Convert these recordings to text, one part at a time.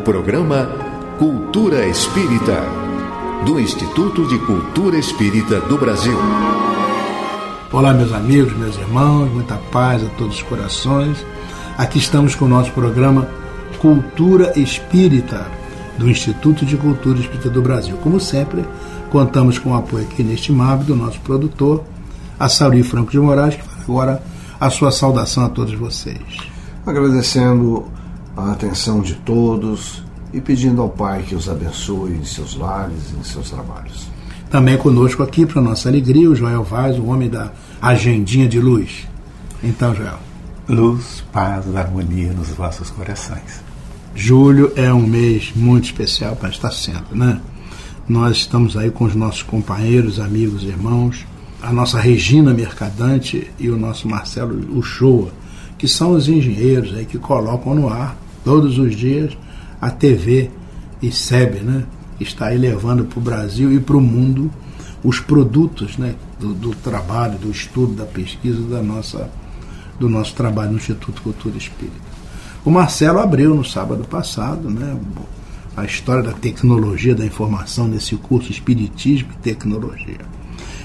programa Cultura Espírita, do Instituto de Cultura Espírita do Brasil. Olá, meus amigos, meus irmãos, muita paz a todos os corações. Aqui estamos com o nosso programa Cultura Espírita, do Instituto de Cultura Espírita do Brasil. Como sempre, contamos com o apoio aqui inestimável do nosso produtor, Assauri Franco de Moraes, que faz agora a sua saudação a todos vocês. Agradecendo a atenção de todos e pedindo ao Pai que os abençoe em seus lares e em seus trabalhos. Também conosco aqui, para nossa alegria, o Joel Vaz, o homem da agendinha de luz. Então, Joel. Luz, paz, harmonia nos vossos corações. Julho é um mês muito especial para estar sendo, né? Nós estamos aí com os nossos companheiros, amigos, irmãos, a nossa Regina Mercadante e o nosso Marcelo Uchoa, que são os engenheiros aí que colocam no ar todos os dias a TV ICEB, né? Está aí levando para o Brasil e para o mundo os produtos, né? do trabalho, do estudo, da pesquisa do nosso trabalho no Instituto Cultura Espírita. O Marcelo abriu no sábado passado, né? A história da tecnologia da informação nesse curso Espiritismo e Tecnologia.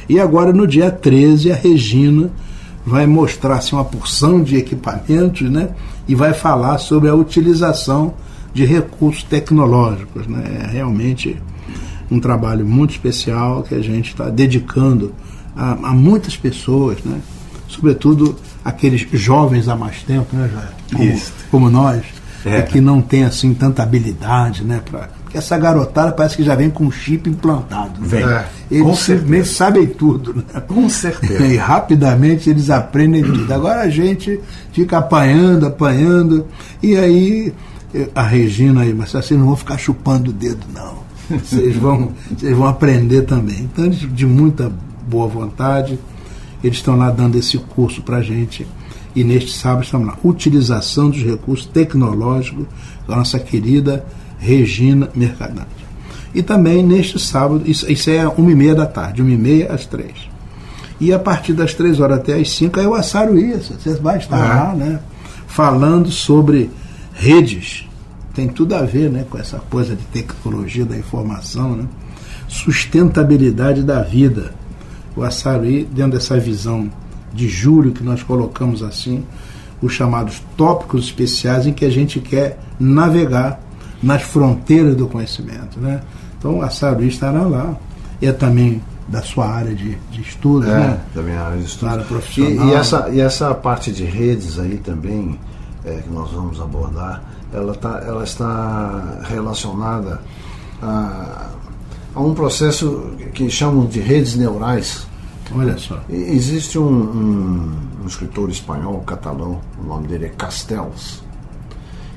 E agora, no dia 13, a Regina vai mostrar assim, uma porção de equipamentos, né? E vai falar sobre a utilização de recursos tecnológicos, né? É realmente um trabalho muito especial que a gente está dedicando a muitas pessoas, né? Sobretudo aqueles jovens há mais tempo, né, Jair? Como nós, que não tem assim tanta habilidade, né? Porque essa garotada parece que já vem com um chip implantado. Né? Eles simplesmente sabem tudo. Né? Com certeza. E rapidamente eles aprendem tudo. Agora a gente fica apanhando, e aí a Regina aí, mas vocês não vão ficar chupando o dedo, não. Vocês vão aprender também. Então, de muita boa vontade, eles estão lá dando esse curso para a gente. E neste sábado estamos lá, utilização dos recursos tecnológicos da nossa querida Regina Mercadante. E também neste sábado, isso é 1h30 da tarde, 1h30 às 3. E a partir das 3 horas até às 5, aí o Assaruí, você vai estar lá, né? Falando sobre redes. Tem tudo a ver, né, com essa coisa de tecnologia da informação, né? Sustentabilidade da vida. O Assaruí, dentro dessa visão de julho, que nós colocamos assim, os chamados tópicos especiais em que a gente quer navegar nas fronteiras do conhecimento, né? Então o Assaruí estará lá. É também da sua área de estudo, né? Da minha área de estudo. Área profissional. E essa parte de redes aí também, que nós vamos abordar, ela está relacionada a um processo que chamam de redes neurais. Olha só. Existe um escritor espanhol, catalão, o nome dele é Castells,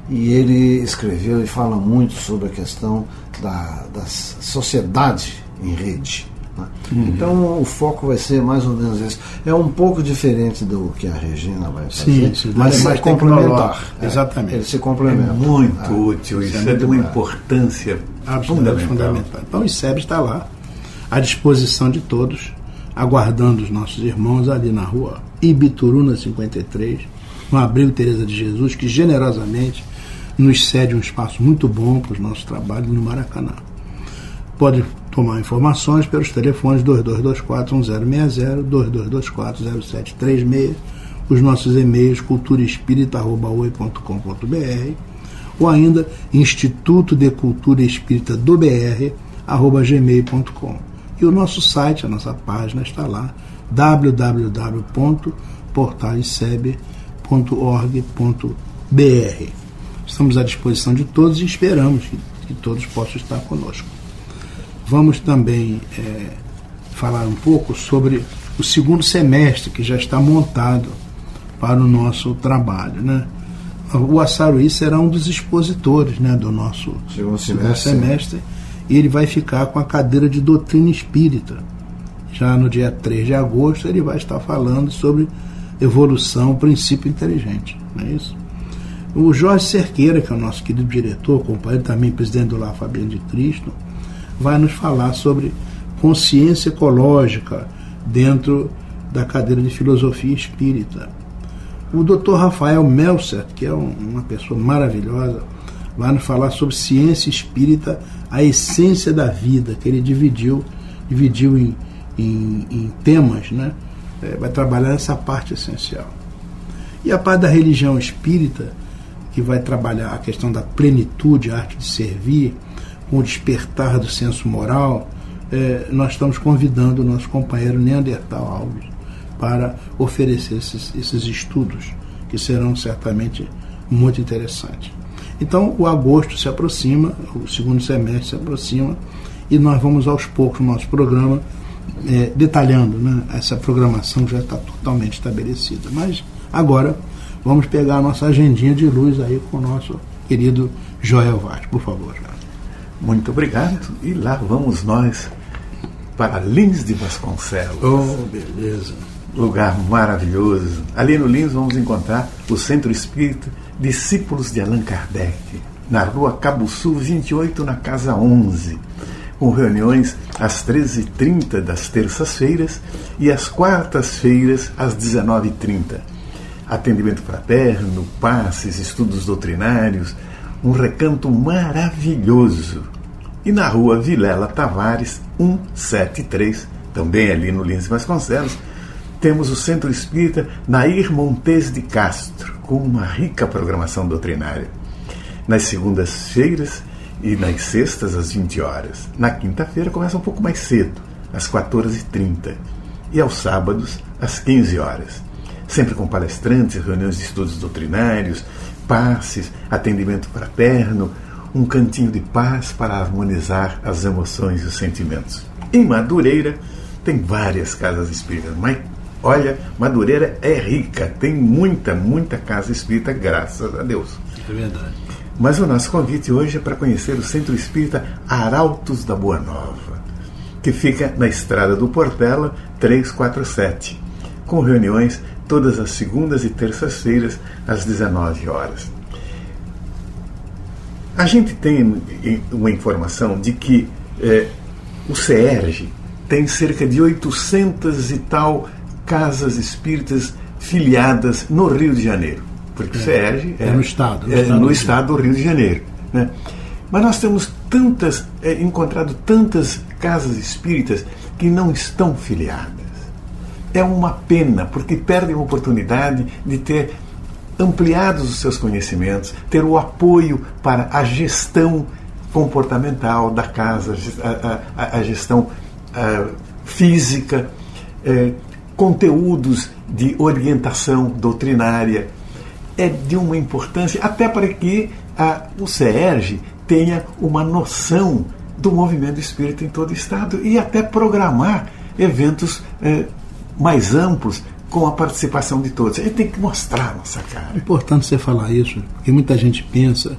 e ele escreveu e fala muito sobre a questão da sociedade em rede. Né? Então o foco vai ser mais ou menos esse. É um pouco diferente do que a Regina vai fazer, mas é complementar. Exatamente. Ele se complementa. É muito útil, isso é de uma importância fundamental. Então o ICEB está lá, à disposição de todos, aguardando os nossos irmãos ali na rua Ibituruna 53, no Abrigo Teresa de Jesus, que generosamente nos cede um espaço muito bom para os nossos trabalhos no Maracanã. Pode tomar informações pelos telefones 2224-1060, 2224-0736, os nossos e-mails culturaespírita@oi.com.br ou ainda Instituto de Cultura Espírita do BR @gmail.com. E o nosso site, a nossa página está lá, www.portaliseb.org.br. Estamos à disposição de todos e esperamos que todos possam estar conosco. Vamos também falar um pouco sobre o segundo semestre, que já está montado para o nosso trabalho, né? O Assaruí será um dos expositores, né, do nosso segundo semestre. E ele vai ficar com a cadeira de doutrina espírita. Já no dia 3 de agosto ele vai estar falando sobre evolução, princípio inteligente, não é isso? O Jorge Cerqueira, que é o nosso querido diretor, companheiro também presidente do Lar Fabiano de Cristo, vai nos falar sobre consciência ecológica dentro da cadeira de filosofia espírita. O Dr. Rafael Melser, que é uma pessoa maravilhosa, vai nos falar sobre ciência espírita, a essência da vida, que ele dividiu em temas, né? Vai trabalhar essa parte essencial. E a parte da religião espírita, que vai trabalhar a questão da plenitude, a arte de servir, com o despertar do senso moral, nós estamos convidando o nosso companheiro Neandertal Alves para oferecer esses estudos, que serão certamente muito interessantes. Então, o agosto se aproxima, o segundo semestre se aproxima, e nós vamos aos poucos no nosso programa detalhando, né, essa programação que já está totalmente estabelecida. Mas agora vamos pegar a nossa agendinha de luz aí com o nosso querido Joel Vaz, por favor. Muito obrigado. E lá vamos nós para Lins de Vasconcelos. Oh, beleza. Lugar maravilhoso. Ali no Lins vamos encontrar o Centro Espírita Discípulos de Allan Kardec, na rua Cabo Sul 28, na Casa 11, com reuniões às 13h30 das terças-feiras e às quartas-feiras às 19h30. Atendimento fraterno, passes, estudos doutrinários, um recanto maravilhoso. E na rua Vilela Tavares 173, também ali no Lins de Vasconcelos, temos o Centro Espírita Nair Montes de Castro, com uma rica programação doutrinária. Nas segundas-feiras e nas sextas, às 20 horas. Na quinta-feira começa um pouco mais cedo, às 14h30. E aos sábados, às 15 horas. Sempre com palestrantes, reuniões de estudos doutrinários, passes, atendimento fraterno, um cantinho de paz para harmonizar as emoções e os sentimentos. Em Madureira, tem várias casas espíritas, mas olha, Madureira é rica, tem muita casa espírita, graças a Deus. É verdade. Mas o nosso convite hoje é para conhecer o Centro Espírita Arautos da Boa Nova, que fica na Estrada do Portela 347, com reuniões todas as segundas e terças-feiras às 19 horas. A gente tem uma informação de que o CERJ tem cerca de 800 e tal casas espíritas filiadas no Rio de Janeiro. Porque o CERJ no estado. No estado do Rio de Janeiro. Né? Mas nós temos encontrado tantas casas espíritas que não estão filiadas. É uma pena, porque perdem a oportunidade de ter ampliados os seus conhecimentos, ter o apoio para a gestão comportamental da casa, a gestão física, conteúdos de orientação doutrinária. É de uma importância, até para que o CERJ tenha uma noção do movimento espírita em todo o Estado e até programar eventos mais amplos com a participação de todos. A gente tem que mostrar a nossa cara. É importante você falar isso, porque muita gente pensa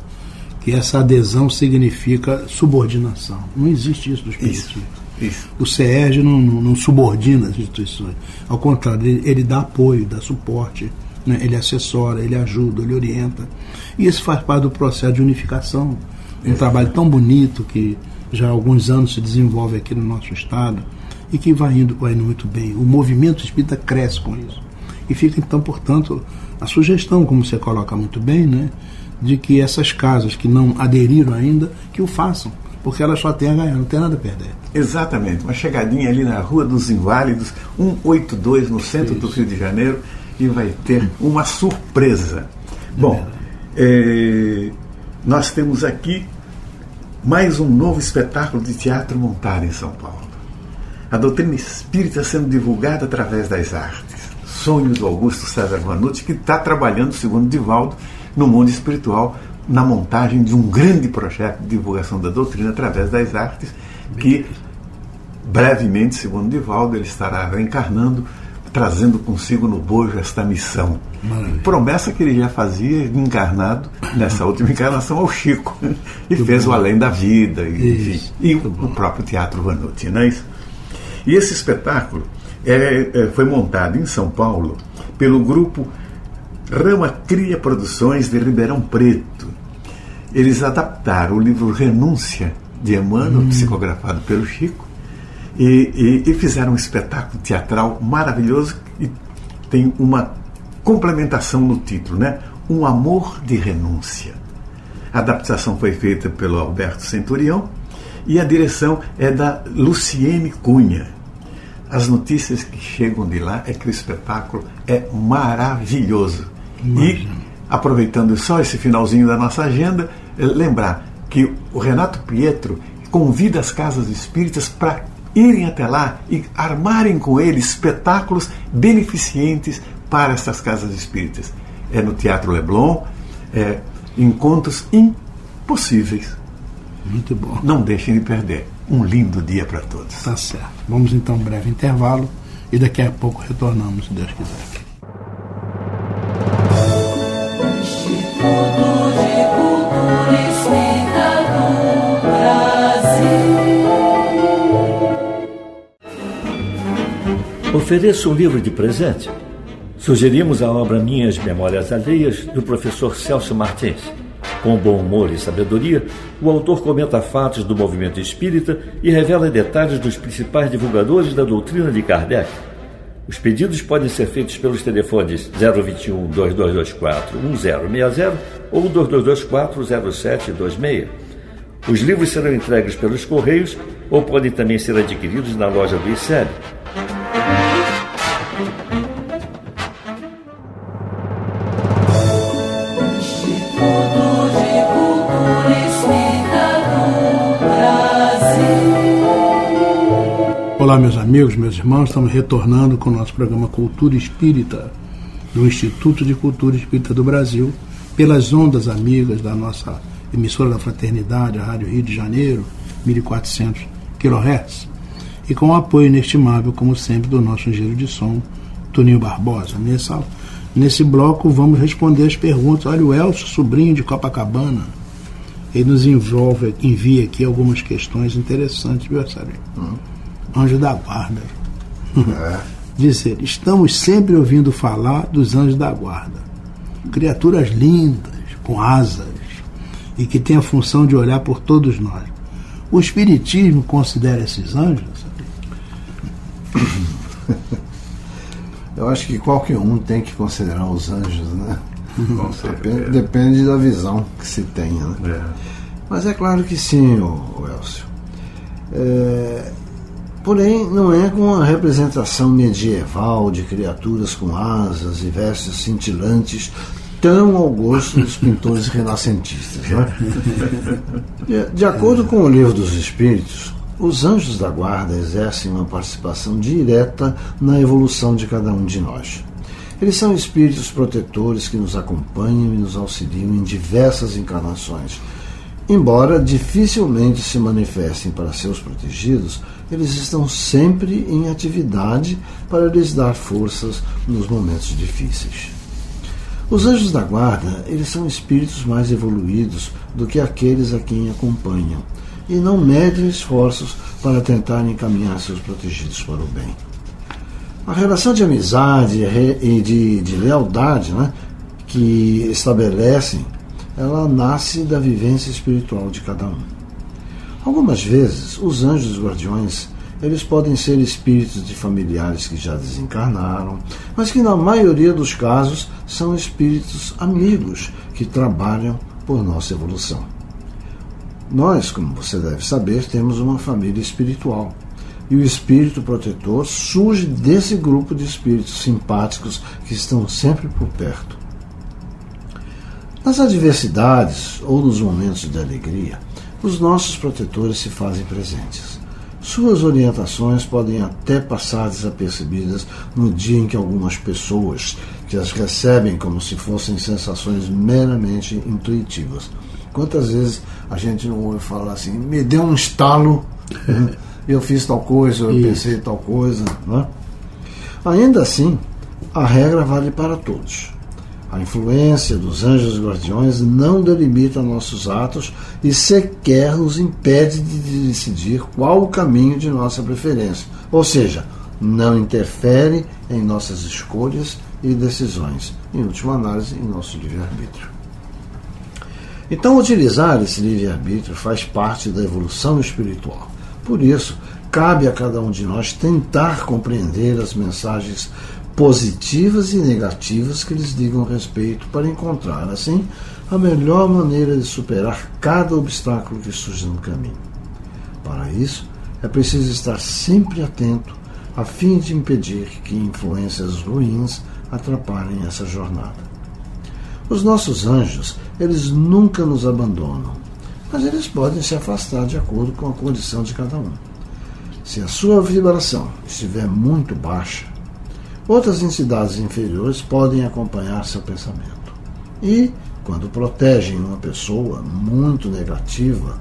que essa adesão significa subordinação. Não existe isso do espiritismo. Isso. O CERJ não subordina as instituições. Ao contrário, ele dá apoio, dá suporte, né? Ele assessora, ele ajuda, ele orienta. E isso faz parte do processo de unificação. Um trabalho tão bonito que já há alguns anos se desenvolve aqui no nosso estado e que vai indo muito bem. O movimento espírita cresce com isso. E fica, então, portanto, a sugestão, como você coloca muito bem, né, de que essas casas que não aderiram ainda, que o façam, porque elas só têm a ganhar, não tem nada a perder. Exatamente. Uma chegadinha ali na Rua dos Inválidos, 182, no centro do Rio de Janeiro, e vai ter uma surpresa. Bom, nós temos aqui mais um novo espetáculo de teatro montado em São Paulo. A doutrina espírita sendo divulgada através das artes. Sonho do Augusto César Vanucci, que está trabalhando, segundo Divaldo, no mundo espiritual, na montagem de um grande projeto de divulgação da doutrina através das artes, que brevemente, segundo Divaldo, ele estará reencarnando, trazendo consigo no bojo esta missão. Maravilha. Promessa que ele já fazia encarnado nessa última encarnação ao Chico, e fez o Além da Vida, e o próprio Teatro Vanucci, não é isso? E esse espetáculo foi montado em São Paulo pelo grupo Rama Cria Produções de Ribeirão Preto. Eles adaptaram o livro Renúncia, de Emmanuel, psicografado pelo Chico, e fizeram um espetáculo teatral maravilhoso e tem uma complementação no título, né? Um amor de renúncia. A adaptação foi feita pelo Alberto Centurião e a direção é da Luciene Cunha. As notícias que chegam de lá é que o espetáculo é maravilhoso. E, aproveitando só esse finalzinho da nossa agenda, lembrar que o Renato Pietro convida as casas espíritas para irem até lá e armarem com ele espetáculos beneficentes para essas casas espíritas. É no Teatro Leblon, encontros impossíveis. Muito bom. Não deixem de perder. Um lindo dia para todos. Tá certo. Vamos então a um breve intervalo e daqui a pouco retornamos, se Deus quiser. Instituto de Cultura Espírita do Brasil. Ofereço um livro de presente. Sugerimos a obra Minhas Memórias Alheias, do professor Celso Martins. Com bom humor e sabedoria, o autor comenta fatos do movimento espírita e revela detalhes dos principais divulgadores da doutrina de Kardec. Os pedidos podem ser feitos pelos telefones 021 2224 1060 ou 2224 0726. Os livros serão entregues pelos Correios ou podem também ser adquiridos na loja do ICEB. Olá, meus amigos, meus irmãos, estamos retornando com o nosso programa Cultura Espírita, do Instituto de Cultura Espírita do Brasil, pelas ondas amigas da nossa emissora da Fraternidade, a Rádio Rio de Janeiro, 1400 kHz, e com o apoio inestimável, como sempre, do nosso engenheiro de som, Toninho Barbosa. Nesse bloco vamos responder as perguntas. Olha, o Elcio, sobrinho de Copacabana, ele nos envia aqui algumas questões interessantes, viu, Sérgio? Anjo da guarda. Diz ele: estamos sempre ouvindo falar dos anjos da guarda, criaturas lindas, com asas, e que têm a função de olhar por todos nós. O Espiritismo considera esses anjos? Eu acho que qualquer um tem que considerar os anjos, né? Depende da visão que se tenha, né? Mas é claro que sim, o Elcio. Porém, não é com a representação medieval de criaturas com asas e vestes cintilantes tão ao gosto dos pintores renascentistas, né? De acordo com o Livro dos Espíritos, os anjos da guarda exercem uma participação direta na evolução de cada um de nós. Eles são espíritos protetores que nos acompanham e nos auxiliam em diversas encarnações. Embora dificilmente se manifestem para seus protegidos, eles estão sempre em atividade para lhes dar forças nos momentos difíceis. Os anjos da guarda, eles são espíritos mais evoluídos do que aqueles a quem acompanham e não medem esforços para tentar encaminhar seus protegidos para o bem. A relação de amizade e de lealdade, né, que estabelecem, ela nasce da vivência espiritual de cada um. Algumas vezes, os anjos guardiões, eles podem ser espíritos de familiares que já desencarnaram, mas que na maioria dos casos são espíritos amigos que trabalham por nossa evolução. Nós, como você deve saber, temos uma família espiritual. E o espírito protetor surge desse grupo de espíritos simpáticos que estão sempre por perto. Nas adversidades ou nos momentos de alegria, os nossos protetores se fazem presentes. Suas orientações podem até passar desapercebidas no dia em que algumas pessoas que as recebem como se fossem sensações meramente intuitivas. Quantas vezes a gente não ouve falar assim, me deu um estalo, né? Eu fiz tal coisa, eu pensei tal coisa, né? Ainda assim, a regra vale para todos. A influência dos anjos guardiões não delimita nossos atos e sequer nos impede de decidir qual o caminho de nossa preferência. Ou seja, não interfere em nossas escolhas e decisões, em última análise, em nosso livre-arbítrio. Então, utilizar esse livre-arbítrio faz parte da evolução espiritual. Por isso, cabe a cada um de nós tentar compreender as mensagens positivas e negativas que lhes digam respeito para encontrar, assim, a melhor maneira de superar cada obstáculo que surge no caminho. Para isso, é preciso estar sempre atento a fim de impedir que influências ruins atrapalhem essa jornada. Os nossos anjos, eles nunca nos abandonam, mas eles podem se afastar de acordo com a condição de cada um. Se a sua vibração estiver muito baixa, outras entidades inferiores podem acompanhar seu pensamento. E, quando protegem uma pessoa muito negativa,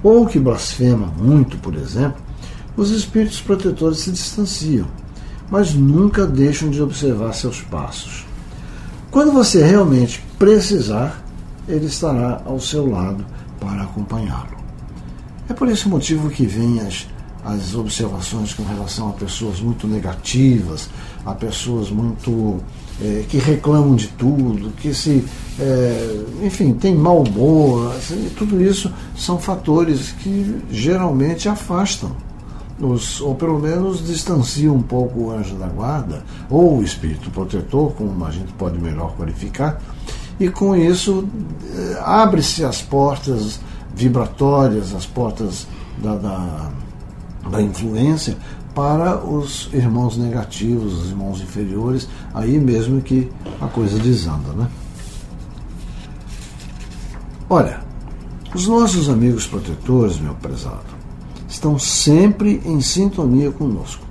ou que blasfema muito, por exemplo, os espíritos protetores se distanciam, mas nunca deixam de observar seus passos. Quando você realmente precisar, ele estará ao seu lado para acompanhá-lo. É por esse motivo que vêm as observações com relação a pessoas muito negativas, a pessoas muito que reclamam de tudo, que enfim, tem mau humor. Tudo isso são fatores que geralmente afastam, ou pelo menos distanciam um pouco o anjo da guarda, ou o espírito protetor, como a gente pode melhor qualificar, e com isso abre-se as portas vibratórias, as portas da influência para os irmãos negativos, os irmãos inferiores, aí mesmo que a coisa desanda, né? Olha, os nossos amigos protetores, meu prezado, estão sempre em sintonia conosco.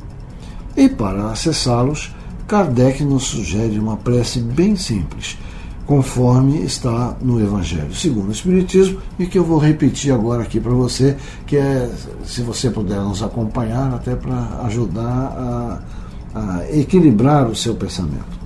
E para acessá-los, Kardec nos sugere uma prece bem simples, conforme está no Evangelho segundo o Espiritismo, e que eu vou repetir agora aqui para você, que é, se você puder nos acompanhar, até para ajudar a equilibrar o seu pensamento.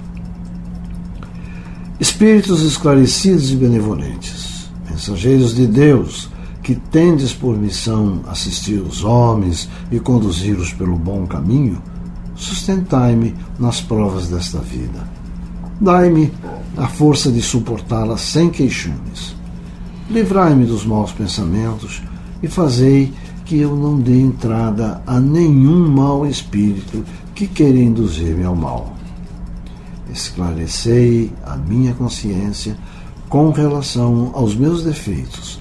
Espíritos esclarecidos e benevolentes, mensageiros de Deus, que tendes por missão assistir os homens e conduzi-los pelo bom caminho, sustentai-me nas provas desta vida. Dai-me a força de suportá-la sem queixumes. Livrai-me dos maus pensamentos e fazei que eu não dê entrada a nenhum mau espírito que queira induzir-me ao mal. Esclarecei a minha consciência com relação aos meus defeitos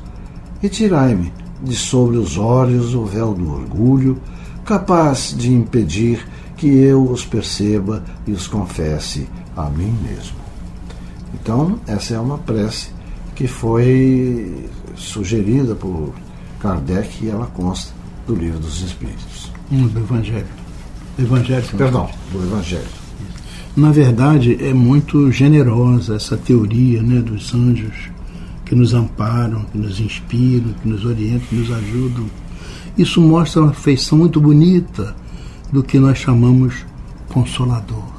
e tirai-me de sobre os olhos o véu do orgulho, capaz de impedir que eu os perceba e os confesse a mim mesmo. Então, essa é uma prece que foi sugerida por Kardec e ela consta do Livro dos Espíritos. Do Evangelho. Perdão, do Evangelho. Na verdade, é muito generosa essa teoria, né, dos anjos que nos amparam, que nos inspiram, que nos orientam, que nos ajudam. Isso mostra uma feição muito bonita do que nós chamamos consolador.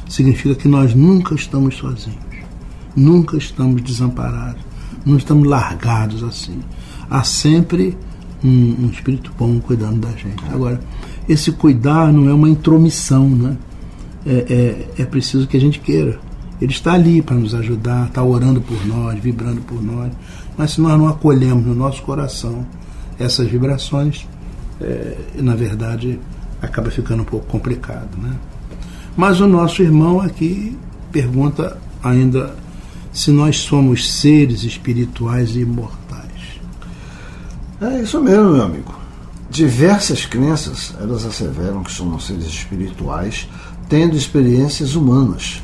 Significa que nós nunca estamos sozinhos, nunca estamos desamparados, não estamos largados assim. Há sempre um espírito bom cuidando da gente. Agora, esse cuidar não é uma intromissão, né? É preciso que a gente queira. Ele está ali para nos ajudar, está orando por nós, vibrando por nós, mas se nós não acolhemos no nosso coração essas vibrações, na verdade acaba ficando um pouco complicado, né? Mas o nosso irmão aqui pergunta ainda se nós somos seres espirituais e imortais. É isso mesmo, meu amigo. Diversas crenças, elas asseveram que somos seres espirituais, tendo experiências humanas.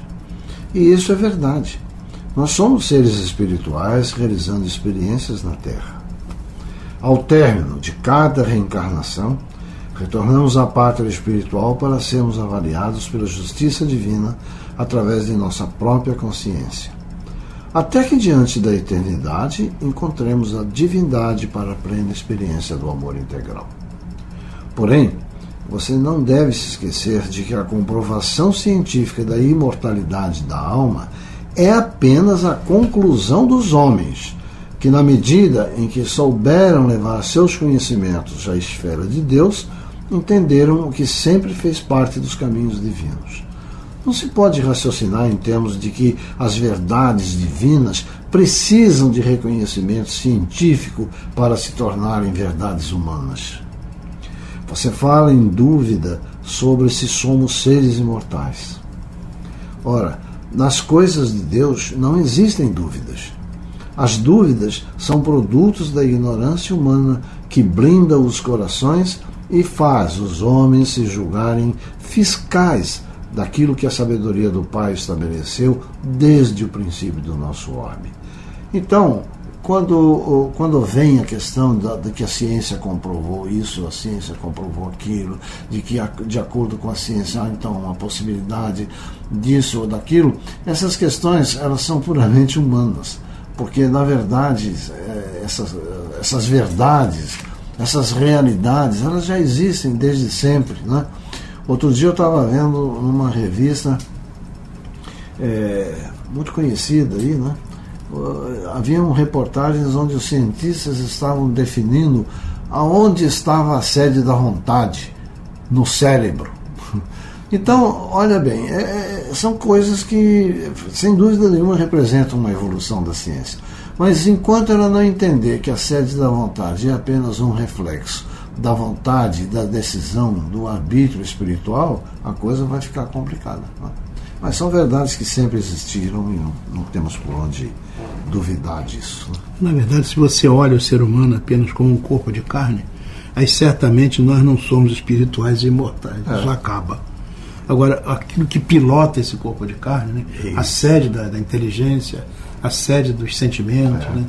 E isso é verdade. Nós somos seres espirituais realizando experiências na Terra. Ao término de cada reencarnação, retornamos à pátria espiritual para sermos avaliados pela justiça divina através de nossa própria consciência. Até que diante da eternidade encontremos a divindade para a plena experiência do amor integral. Porém, você não deve se esquecer de que a comprovação científica da imortalidade da alma é apenas a conclusão dos homens, que na medida em que souberam levar seus conhecimentos à esfera de Deus, entenderam o que sempre fez parte dos caminhos divinos. Não se pode raciocinar em termos de que as verdades divinas precisam de reconhecimento científico para se tornarem verdades humanas. Você fala em dúvida sobre se somos seres imortais. Ora, nas coisas de Deus não existem dúvidas. As dúvidas são produtos da ignorância humana que blinda os corações e faz os homens se julgarem fiscais daquilo que a sabedoria do Pai estabeleceu desde o princípio do nosso orbe. Então, quando vem a questão de que a ciência comprovou isso, a ciência comprovou aquilo, de que de acordo com a ciência há então uma possibilidade disso ou daquilo, essas questões elas são puramente humanas, porque na verdade essas verdades, essas realidades, elas já existem desde sempre, né? Outro dia eu estava vendo numa revista muito conhecida aí, né? Haviam reportagens onde os cientistas estavam definindo aonde estava a sede da vontade no cérebro. Então, olha bem, são coisas que, sem dúvida nenhuma, representam uma evolução da ciência. Mas enquanto ela não entender que a sede da vontade é apenas um reflexo da vontade, da decisão, do arbítrio espiritual, a coisa vai ficar complicada, né? Mas são verdades que sempre existiram e não temos por onde duvidar disso, né? Na verdade, se você olha o ser humano apenas como um corpo de carne, aí certamente nós não somos espirituais e imortais. Isso acaba. Agora, aquilo que pilota esse corpo de carne, né? A sede da inteligência, a sede dos sentimentos, né?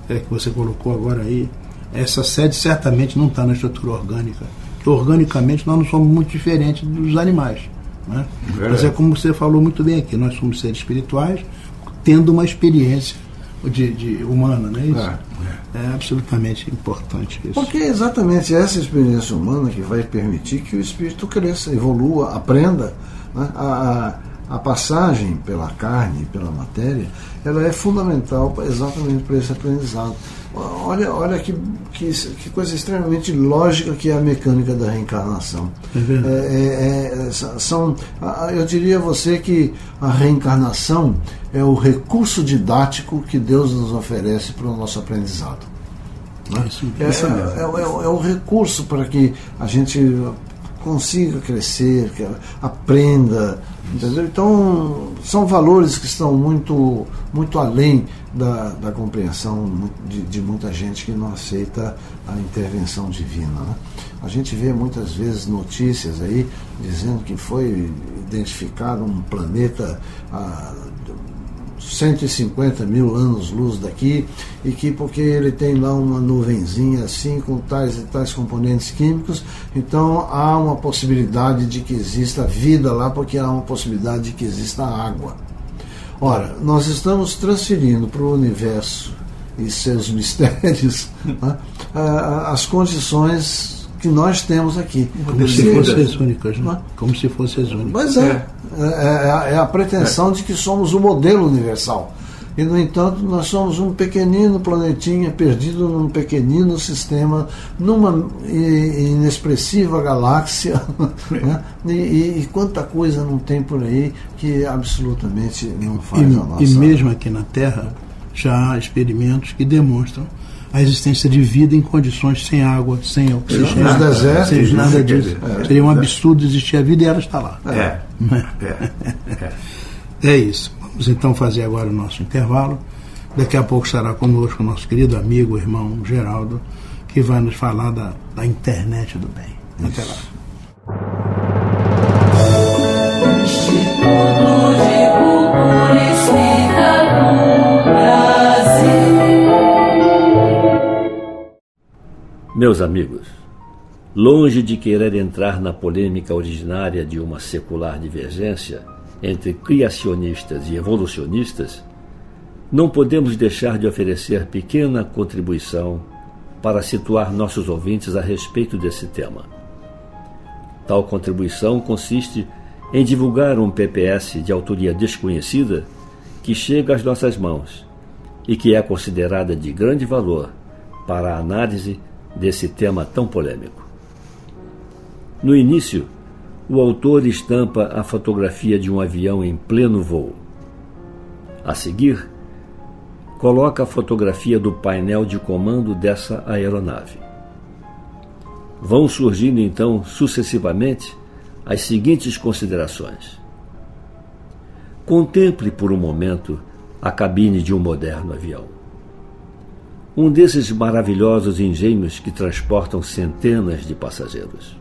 Que você colocou agora aí, essa sede certamente não está na estrutura orgânica. Porque organicamente nós não somos muito diferentes dos animais, né? Mas é como você falou muito bem aqui, nós somos seres espirituais tendo uma experiência de humana, não é isso? É absolutamente importante isso. Porque é exatamente essa experiência humana que vai permitir que o espírito cresça, evolua, aprenda, né? A passagem pela carne, pela matéria, ela é fundamental exatamente para esse aprendizado. Olha que coisa extremamente lógica que é a mecânica da reencarnação. Eu diria a você que a reencarnação é o recurso didático que Deus nos oferece para o nosso aprendizado. Né? É o recurso para que a gente consiga crescer, que aprenda, entendeu? Então, são valores que estão muito, muito além da compreensão de muita gente que não aceita a intervenção divina, né? A gente vê muitas vezes notícias aí dizendo que foi identificado um planeta a 150 mil anos-luz daqui, e que porque ele tem lá uma nuvenzinha assim, com tais e tais componentes químicos, então há uma possibilidade de que exista vida lá, porque há uma possibilidade de que exista água. Ora, nós estamos transferindo para o universo e seus mistérios, né, as condições que nós temos aqui. Como se fossem as únicas, né? Como se fossem as únicas. Mas é a pretensão de que somos o modelo universal. E, no entanto, nós somos um pequenino planetinha perdido num pequenino sistema, numa inexpressiva galáxia, né? E quanta coisa não tem por aí que absolutamente não faz a nossa... E mesmo aqui na Terra, já há experimentos que demonstram a existência de vida em condições sem água, sem oxigênio, nos desertos, sem nada disso. Seria um absurdo existir a vida e ela está lá. É isso. Vamos então fazer agora o nosso intervalo. Daqui a pouco estará conosco o nosso querido amigo, irmão Geraldo, que vai nos falar da internet do bem. Até lá. Instituto de Cultura Espírita do Brasil. Meus amigos, longe de querer entrar na polêmica originária de uma secular divergência entre criacionistas e evolucionistas, não podemos deixar de oferecer pequena contribuição para situar nossos ouvintes a respeito desse tema. Tal contribuição consiste em divulgar um PPS de autoria desconhecida que chega às nossas mãos e que é considerada de grande valor para a análise desse tema tão polêmico. No início, o autor estampa a fotografia de um avião em pleno voo. A seguir, coloca a fotografia do painel de comando dessa aeronave. Vão surgindo então sucessivamente as seguintes considerações. Contemple por um momento a cabine de um moderno avião. um desses maravilhosos engenhos que transportam centenas de passageiros.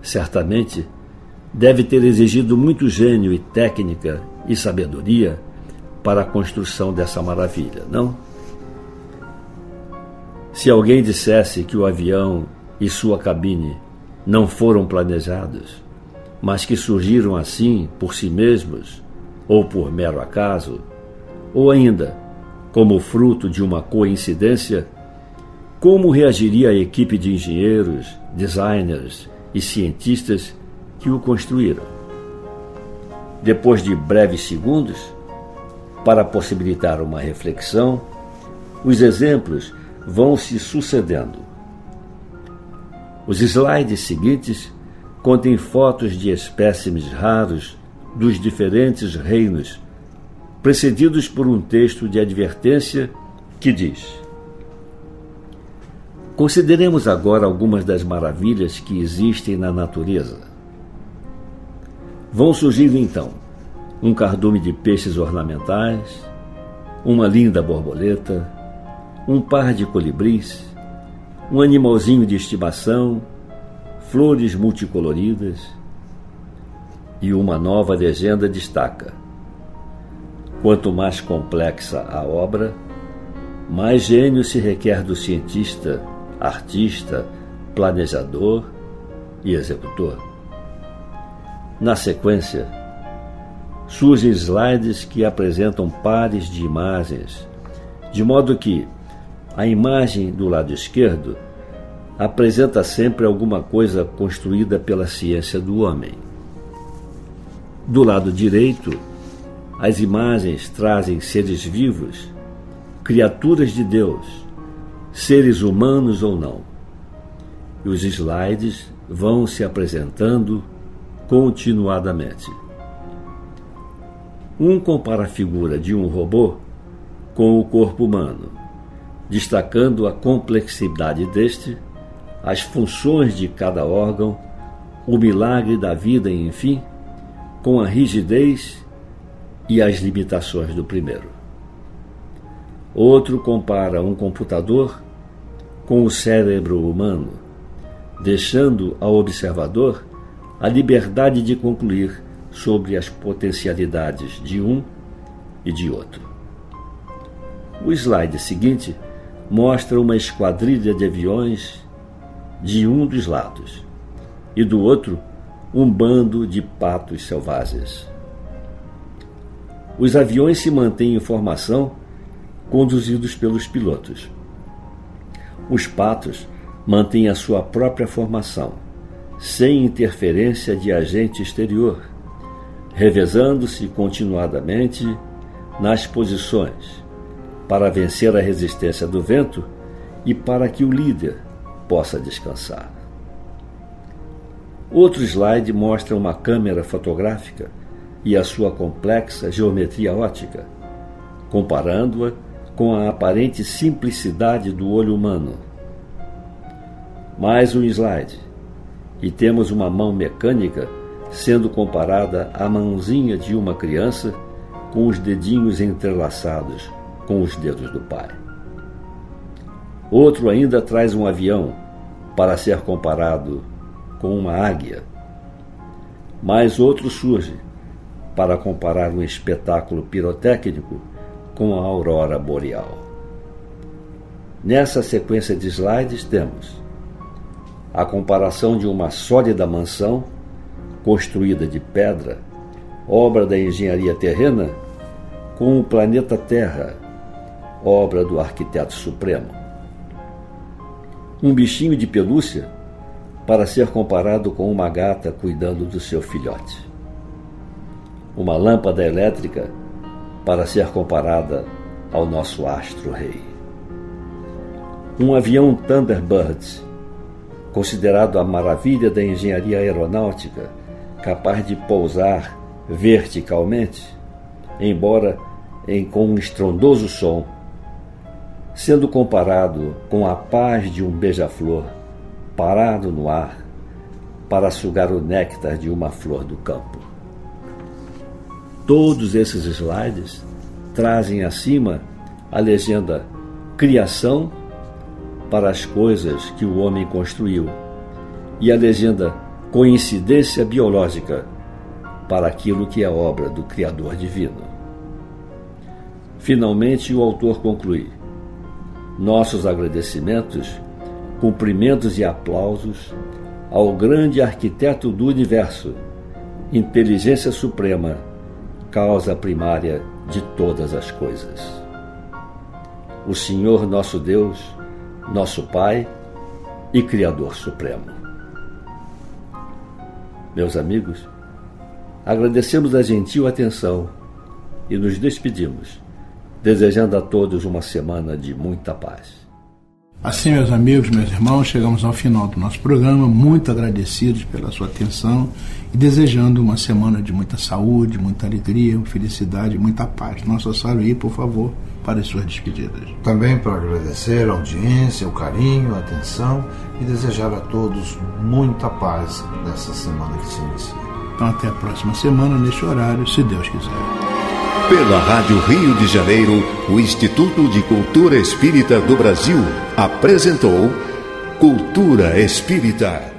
Certamente, deve ter exigido muito gênio e técnica e sabedoria para a construção dessa maravilha, não? Se alguém dissesse que o avião e sua cabine não foram planejados, mas que surgiram assim por si mesmos, ou por mero acaso, ou ainda como fruto de uma coincidência, como reagiria a equipe de engenheiros, designers e cientistas que o construíram? Depois de breves segundos, para possibilitar uma reflexão, os exemplos vão se sucedendo. Os slides seguintes contêm fotos de espécimes raros dos diferentes reinos, precedidos por um texto de advertência que diz: consideremos agora algumas das maravilhas que existem na natureza. Vão surgir então um cardume de peixes ornamentais, uma linda borboleta, um par de colibris, um animalzinho de estimação, flores multicoloridas, e uma nova legenda destaca: quanto mais complexa a obra, mais gênio se requer do cientista, artista, planejador e executor. Na sequência, surgem slides que apresentam pares de imagens, de modo que a imagem do lado esquerdo apresenta sempre alguma coisa construída pela ciência do homem. Do lado direito, as imagens trazem seres vivos, criaturas de Deus, seres humanos ou não. E os slides vão se apresentando continuadamente. Um compara a figura de um robô com o corpo humano, destacando a complexidade deste, as funções de cada órgão, o milagre da vida e, enfim, com a rigidez e as limitações do primeiro. Outro compara um computador com o cérebro humano, deixando ao observador a liberdade de concluir sobre as potencialidades de um e de outro. O slide seguinte mostra uma esquadrilha de aviões de um dos lados e do outro um bando de patos selvagens. Os aviões se mantêm em formação, conduzidos pelos pilotos. Os patos mantêm a sua própria formação, sem interferência de agente exterior, revezando-se continuadamente nas posições, para vencer a resistência do vento e para que o líder possa descansar. Outro slide mostra uma câmera fotográfica e a sua complexa geometria óptica, comparando-a com a aparente simplicidade do olho humano. Mais um slide, e temos uma mão mecânica sendo comparada à mãozinha de uma criança com os dedinhos entrelaçados com os dedos do pai. Outro ainda traz um avião para ser comparado com uma águia. Mais outro surge para comparar um espetáculo pirotécnico com a aurora boreal. Nessa sequência de slides temos a comparação de uma sólida mansão construída de pedra, obra da engenharia terrena, com o planeta Terra, obra do arquiteto supremo. Um bichinho de pelúcia para ser comparado com uma gata cuidando do seu filhote. Uma lâmpada elétrica para ser comparada ao nosso astro-rei. Um avião Thunderbird, considerado a maravilha da engenharia aeronáutica, capaz de pousar verticalmente, embora com um estrondoso som, sendo comparado com a paz de um beija-flor parado no ar para sugar o néctar de uma flor do campo. Todos esses slides trazem acima a legenda criação para as coisas que o homem construiu, e a legenda coincidência biológica para aquilo que é obra do Criador divino. Finalmente, o autor conclui: nossos agradecimentos, cumprimentos e aplausos ao grande arquiteto do universo, inteligência suprema, causa primária de todas as coisas. O Senhor nosso Deus, nosso Pai e Criador Supremo. Meus amigos, agradecemos a gentil atenção e nos despedimos, desejando a todos uma semana de muita paz. Assim, meus amigos, meus irmãos, chegamos ao final do nosso programa, muito agradecidos pela sua atenção e desejando uma semana de muita saúde, muita alegria, felicidade, muita paz. Nossa Saruí, por favor, para as suas despedidas. Também para agradecer a audiência, o carinho, a atenção e desejar a todos muita paz nessa semana que se inicia. Então, até a próxima semana, neste horário, se Deus quiser. Pela Rádio Rio de Janeiro, o Instituto de Cultura Espírita do Brasil apresentou Cultura Espírita.